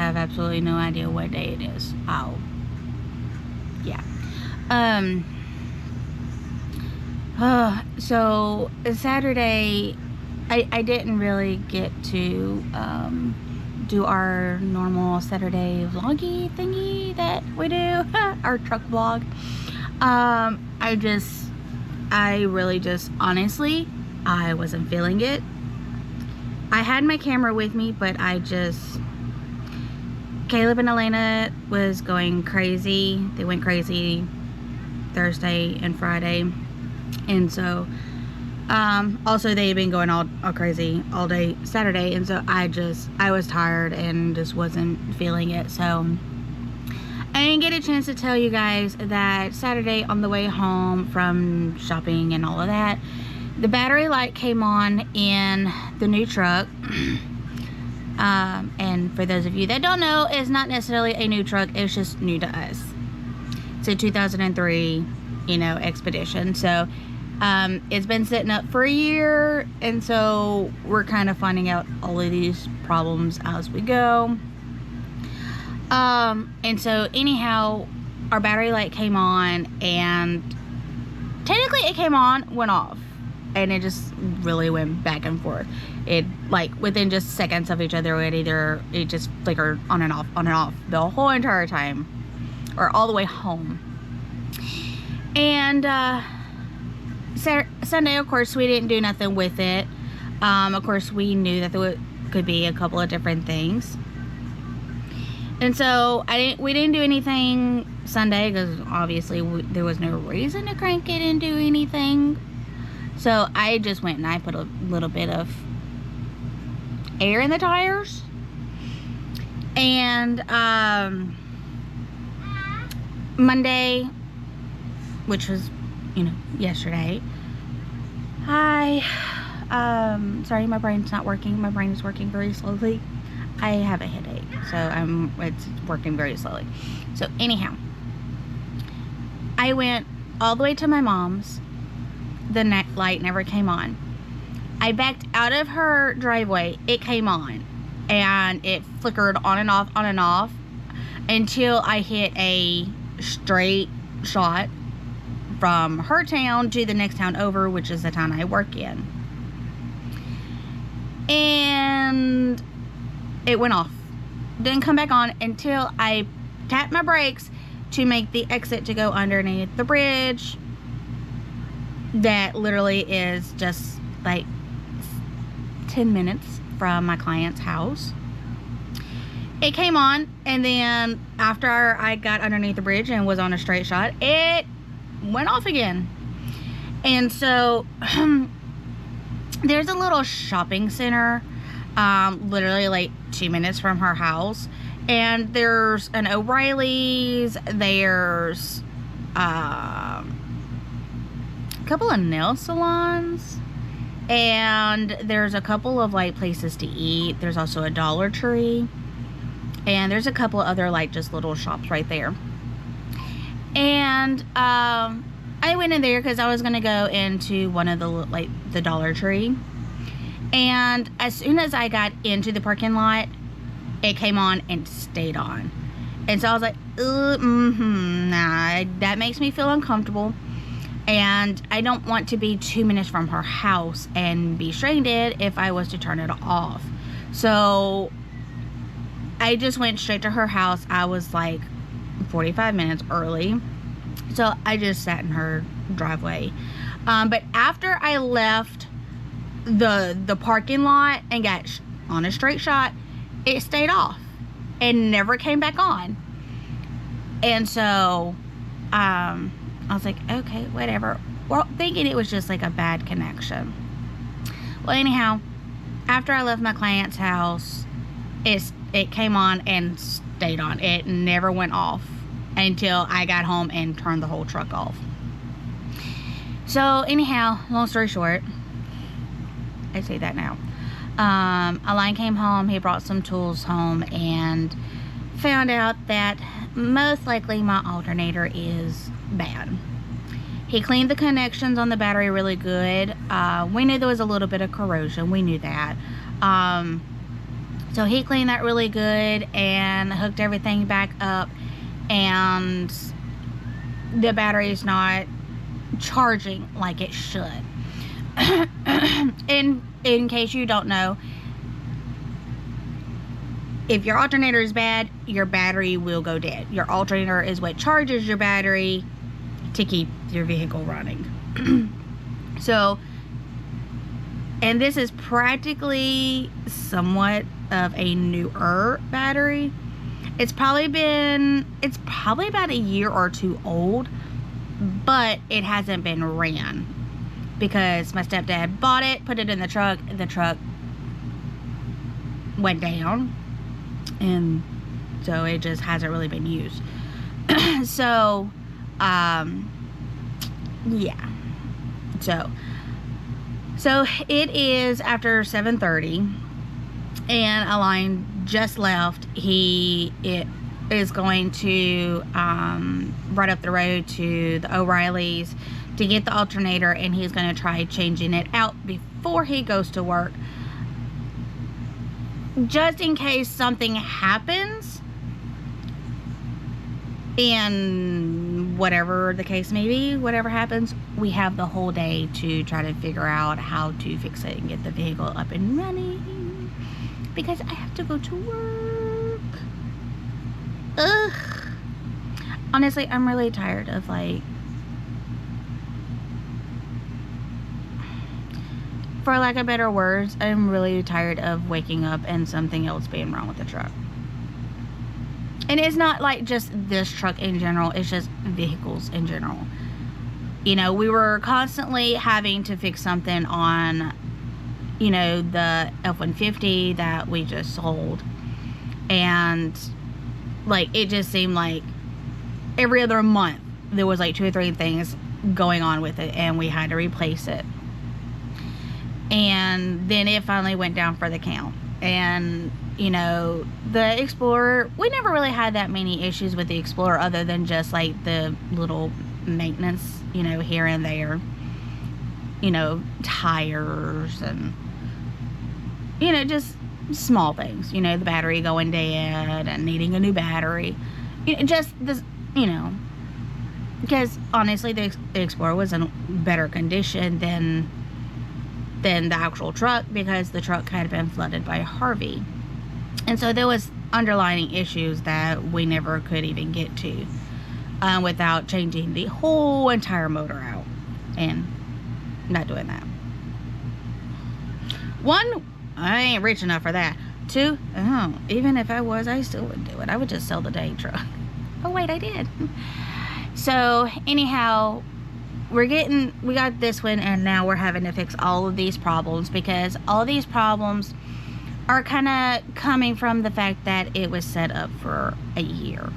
have absolutely no idea what day it is. Oh, yeah. So Saturday, I didn't really get to do our normal Saturday vloggy thingy that we do, our truck vlog. I really just, honestly, I wasn't feeling it. I had my camera with me, but Caleb and Elena was going crazy. They went crazy Thursday and Friday. And so, also they had been going all crazy all day Saturday. And so I was tired and just wasn't feeling it. So I didn't get a chance to tell you guys that Saturday on the way home from shopping and all of that, the battery light came on in the new truck. And for those of you that don't know, it's not necessarily a new truck, it's just new to us. It's a 2003, Expedition. So it's been sitting up for a year, and so we're kind of finding out all of these problems as we go. And so anyhow, our battery light came on, and technically it came on, went off, and it just really went back and forth. It, like, within just seconds of each other, it just flickered on and off the whole entire time, or all the way home. And Sunday, of course, we didn't do nothing with it. Of course, we knew that there could be a couple of different things. And so we didn't do anything Sunday because obviously there was no reason to crank it and do anything. So I just went and I put a little bit of air in the tires. And Monday, which was, yesterday, sorry, my brain's not working. My brain is working very slowly. I have a headache, so it's working very slowly. So anyhow, I went all the way to my mom's. The light never came on. I backed out of her driveway. It came on, and it flickered on and off until I hit a straight shot from her town to the next town over, which is the town I work in. And it went off. Didn't come back on until I tapped my brakes to make the exit to go underneath the bridge. That literally is just like 10 minutes from my client's house. It came on, and then after I got underneath the bridge and was on a straight shot, it went off again. And so there's a little shopping center literally like 2 minutes from her house, and there's an O'Reilly's, there's a couple of nail salons, and there's a couple of like places to eat. There's also a Dollar Tree, and there's a couple of other like just little shops right there. And I went in there because I was gonna go into one of the Dollar Tree, and as soon as I got into the parking lot, it came on and stayed on. And so I was like, nah, that makes me feel uncomfortable, and I don't want to be 2 minutes from her house and be stranded if I was to turn it off. So I just went straight to her house. I was like 45 minutes early, so I just sat in her driveway. But after I left the parking lot and got on a straight shot, it stayed off and never came back on. And so I was like, okay, whatever. Well, thinking it was just like a bad connection. Well, anyhow, after I left my client's house, it came on and stayed on. It never went off until I got home and turned the whole truck off. So anyhow, long story short, I say that now. Alain came home. He brought some tools home and found out that most likely my alternator is bad. He cleaned the connections on the battery really good. We knew there was a little bit of corrosion. We knew that. So So he cleaned that really good and hooked everything back up, and the battery is not charging like it should. In case you don't know, if your alternator is bad, your battery will go dead. Your alternator is what charges your battery to keep your vehicle running. So, and this is practically somewhat of a newer battery. It's probably about a year or two old, but it hasn't been ran because my stepdad bought it, put it in the truck went down, and so it just hasn't really been used. So yeah, so it is after 7:30 and a line just left. It is going to right up the road to the O'Reilly's to get the alternator, and he's going to try changing it out before he goes to work, just in case something happens. And whatever the case may be, whatever happens, we have the whole day to try to figure out how to fix it and get the vehicle up and running, because I have to go to work. Ugh. Honestly, I'm really tired of, like, for lack of better words, I'm really tired of waking up and something else being wrong with the truck. And it's not like just this truck in general, it's just vehicles in general. You know, we were constantly having to fix something on, you know, the F-150 that we just sold. And, like, it just seemed like every other month there was like 2 or 3 things going on with it, and we had to replace it. And then it finally went down for the count. And, you know, the Explorer, we never really had that many issues with the Explorer, other than just like the little maintenance, you know, here and there, you know, tires and, you know, just small things, you know, the battery going dead and needing a new battery, you know, just this, you know, because honestly the Explorer was in better condition than the actual truck, because the truck had been flooded by Harvey. And so there was underlying issues that we never could even get to without changing the whole entire motor out, and not doing that. 1, I ain't rich enough for that. 2, oh, even if I was, I still wouldn't do it. I would just sell the dang truck. Oh wait, I did. So anyhow, we got this one, and now we're having to fix all of these problems, because all these problems are kind of coming from the fact that it was set up for a year.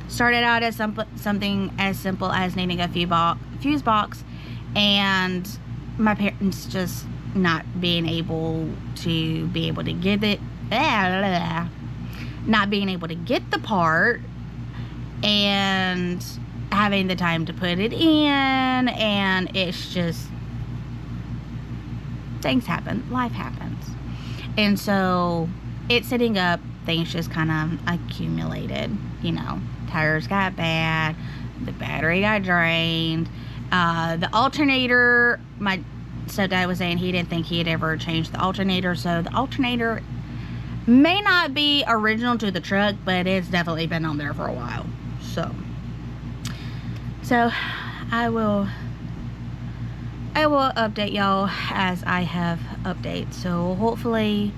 Started out as something as simple as needing a fuse box, and my parents just not being able to get it, not being able to get the part, and having the time to put it in, and it's just, things happen, life happens. And so it's sitting up, things just kind of accumulated, you know, tires got bad, the battery got drained, the alternator, my stepdad was saying he didn't think he had ever changed the alternator, so the alternator may not be original to the truck, but it's definitely been on there for a while. So I will update y'all as I have updates. So hopefully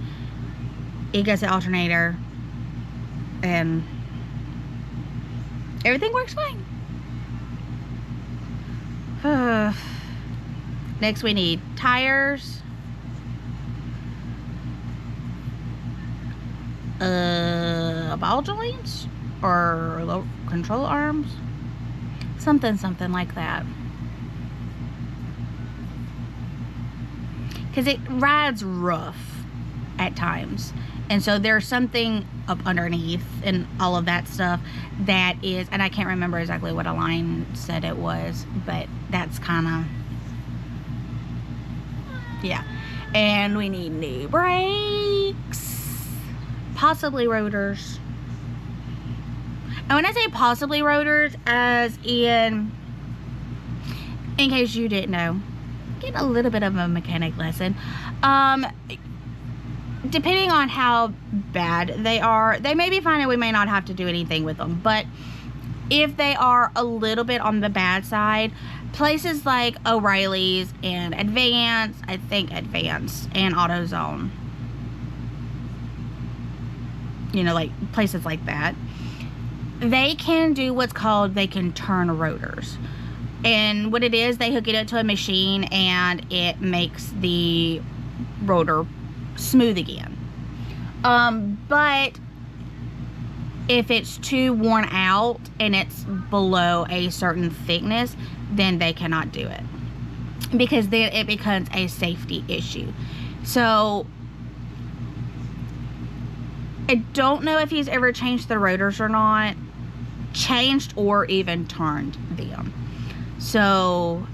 it gets the alternator and everything works fine. Next we need tires, ball joints or low control arms, something like that, because it rides rough at times, and so there's something up underneath and all of that stuff that is, and I can't remember exactly what a line said it was, but that's kind of, yeah. And we need new brakes, possibly rotors. And when I say possibly rotors, as in case you didn't know, get a little bit of a mechanic lesson. Depending on how bad they are, they may be fine and we may not have to do anything with them. But if they are a little bit on the bad side, places like O'Reilly's and Advance, I think Advance and AutoZone, you know, like places like that, they can do what's called, they can turn rotors. And what it is, they hook it up to a machine and it makes the rotor smooth again. But if it's too worn out and it's below a certain thickness, then they cannot do it, because then it becomes a safety issue. So I don't know if he's ever changed the rotors or not, changed or even turned them. So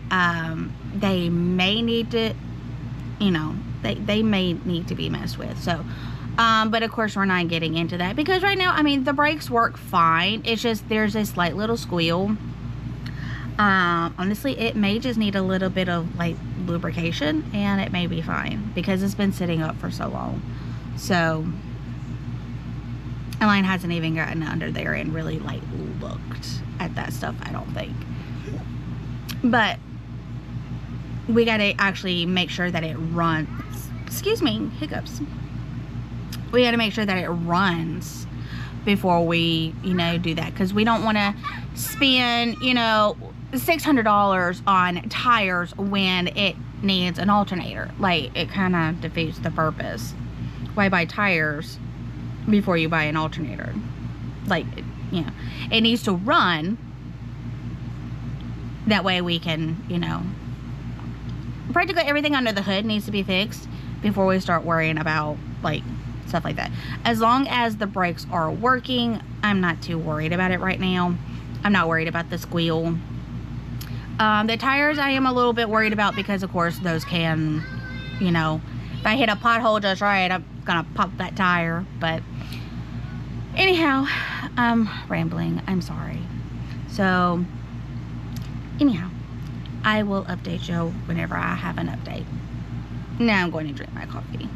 they may need to, you know, they may need to be messed with. So but of course we're not getting into that, because right now, I mean, the brakes work fine. It's just there's a slight little squeal. Honestly, it may just need a little bit of like lubrication and it may be fine, because it's been sitting up for so long. So Elaine hasn't even gotten under there and really like looked at that stuff, I don't think. But we gotta actually make sure that it runs. Excuse me, hiccups. We gotta make sure that it runs before we, you know, do that, because we don't want to spend, you know, $600 on tires when it needs an alternator. Like, it kind of defeats the purpose. Why buy tires before you buy an alternator? Like, you know, it needs to run. That way we can, you know, practically everything under the hood needs to be fixed before we start worrying about like stuff like that. As long as the brakes are working, I'm not too worried about it right now. I'm not worried about the squeal. The tires I am a little bit worried about, because of course those can, you know, if I hit a pothole just right, I'm gonna pop that tire. But anyhow, I'm rambling, I'm sorry. So anyhow, I will update you whenever I have an update. Now I'm going to drink my coffee.